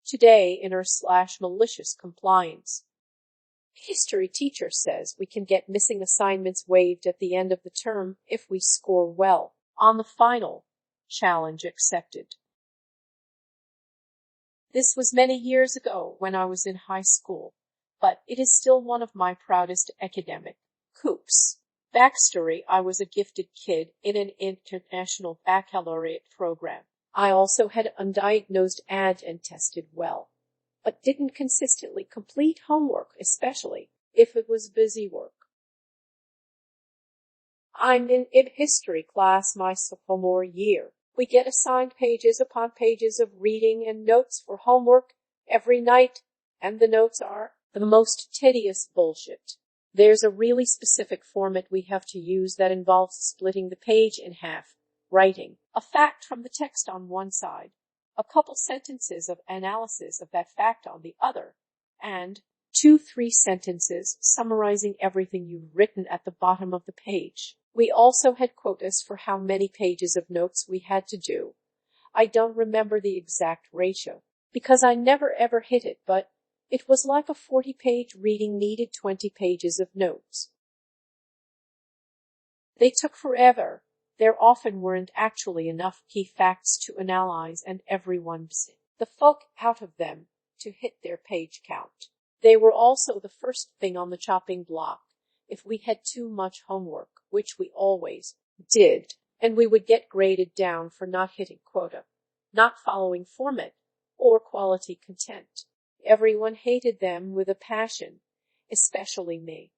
Today in our /malicious compliance. History teacher says we can get missing assignments waived at the end of the term if we score well on the final. Challenge accepted. This was many years ago when I was in high school, but it is still one of my proudest academic coups. Backstory: I was a gifted kid in an international baccalaureate program. I also had undiagnosed and tested well, but didn't consistently complete homework, especially if it was busy work. I'm in history class my sophomore year. We get assigned pages upon pages of reading and notes for homework every night, and the notes are the most tedious bullshit. There's a really specific format we have to use that involves splitting the page in half, writing a fact from the text on one side, a couple sentences of analysis of that fact on the other, and 2-3 sentences summarizing everything you've written at the bottom of the page. We also had quotas for how many pages of notes we had to do. I don't remember the exact ratio, because I never ever hit it, but it was like a 40-page reading needed 20 pages of notes. They took forever. There often weren't actually enough key facts to analyze, and everyone buzzed the fuck out of them to hit their page count. They were also the first thing on the chopping block if we had too much homework, which we always did, and we would get graded down for not hitting quota, not following format, or quality content. Everyone hated them with a passion, especially me.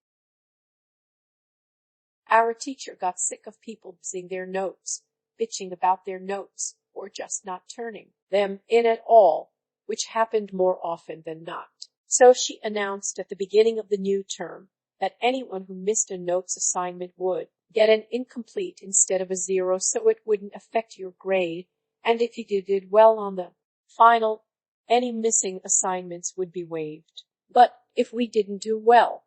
Our teacher got sick of people buzzing their notes, bitching about their notes, or just not turning them in at all, which happened more often than not. So she announced at the beginning of the new term that anyone who missed a notes assignment would get an incomplete instead of a 0, so it wouldn't affect your grade, and if you did well on the final, any missing assignments would be waived. But if we didn't do well,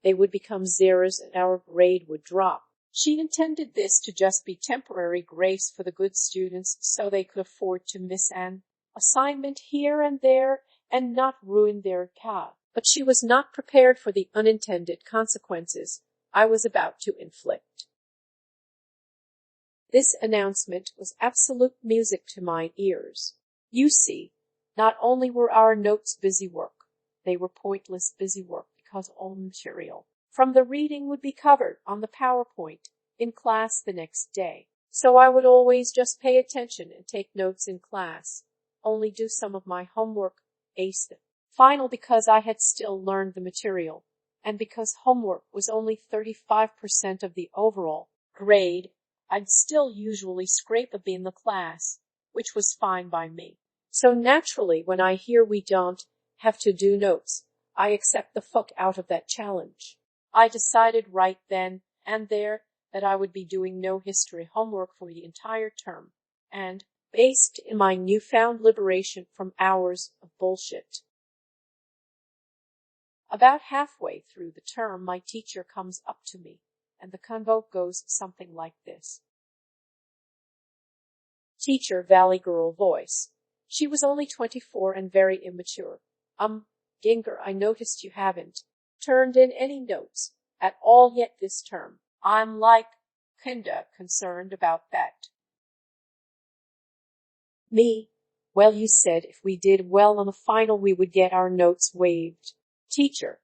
they would become 0s and our grade would drop. She intended this to just be temporary grace for the good students so they could afford to miss an assignment here and there and not ruin their CA. But she was not prepared for the unintended consequences I was about to inflict. This announcement was absolute music to my ears. You see, not only were our notes busy work, they were pointless busy work because all material from the reading would be covered on the PowerPoint in class the next day. So I would always just pay attention and take notes in class, only do some of my homework, ace the final because I had still learned the material, and because homework was only 35% of the overall grade, I'd still usually scrape a B in the class, which was fine by me. So naturally, when I hear we don't have to do notes, I accept the fuck out of that challenge. I decided right then and there that I would be doing no history homework for the entire term, and based in my newfound liberation from hours of bullshit. About halfway through the term, my teacher comes up to me, and the convo goes something like this. Teacher, Valley Girl voice. She was only 24 and very immature. Ginger, I noticed you haven't turned in any notes at all yet this term. I'm like, kinda concerned about that. Me, well, you said if we did well on the final we would get our notes waived. Teacher,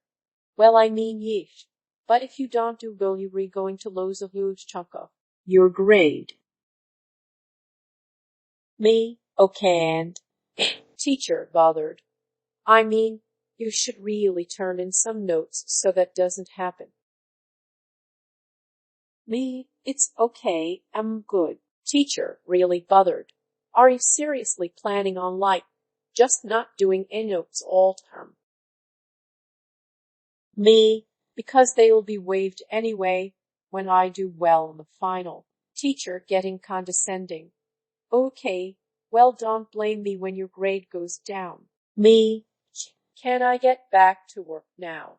well, I mean yeesh, but if you don't do well you're going to lose a huge chunk of your grade. Me, okay, and teacher, bothered. I mean, you should really turn in some notes so that doesn't happen. Me, it's okay, I'm good. Teacher, really bothered. Are you seriously planning on just not doing any notes all term? Me, because they will be waived anyway when I do well in the final. Teacher, getting condescending. Okay, well, don't blame me when your grade goes down. Me, can I get back to work now?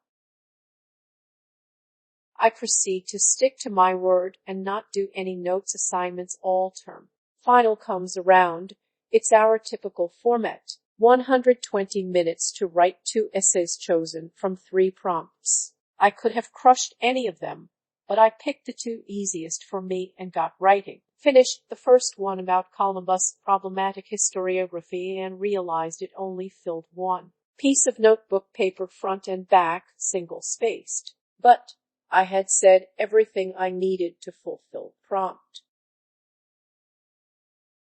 I proceed to stick to my word and not do any notes assignments all term. Final comes around. It's our typical format. 120 minutes to write 2 essays chosen from 3 prompts. I could have crushed any of them, but I picked the 2 easiest for me and got writing. Finished the first one about Columbus' problematic historiography and realized it only filled 1 piece of notebook paper, front and back, single-spaced. But I had said everything I needed to fulfill prompt.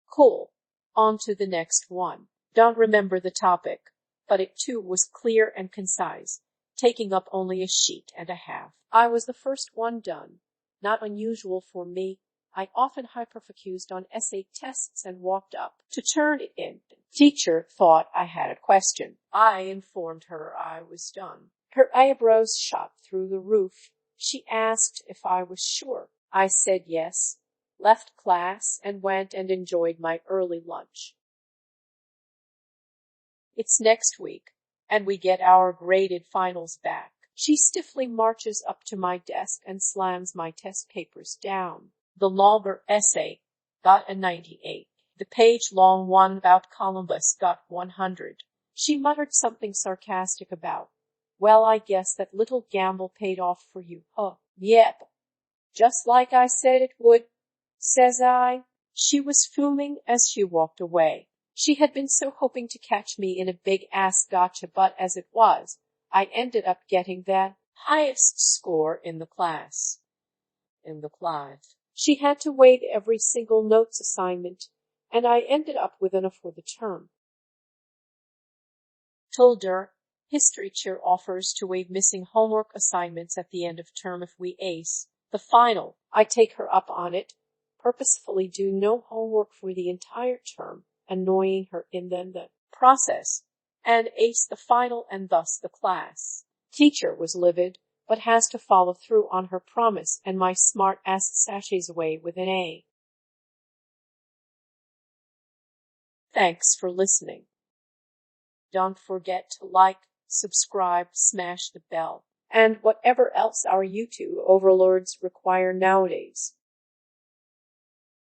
Cool. On to the next one. Don't remember the topic, but it too was clear and concise, taking up only a sheet and a half. I was the first one done. Not unusual for me. I often hyperfocused on essay tests and walked up to turn it in. Teacher thought I had a question. I informed her I was done. Her eyebrows shot through the roof. She asked if I was sure. I said yes, left class, and went and enjoyed my early lunch. It's next week, and we get our graded finals back. She stiffly marches up to my desk and slams my test papers down. The longer essay got a 98. The page-long one about Columbus got 100. She muttered something sarcastic about, "Well, I guess that little gamble paid off for you, huh?" "Yep, just like I said it would," says I. She was fuming as she walked away. She had been so hoping to catch me in a big-ass gotcha, but as it was, I ended up getting the highest score in the class. She had to waive every single notes assignment, and I ended up with enough for the term. Told her history chair offers to waive missing homework assignments at the end of term if we ace the final. I take her up on it, purposefully do no homework for the entire term, annoying her in the process, and ace the final and thus the class. Teacher was livid, but has to follow through on her promise, and my smart ass sashays away with an A. Thanks for listening. Don't forget to like, subscribe, smash the bell, and whatever else our YouTube overlords require nowadays.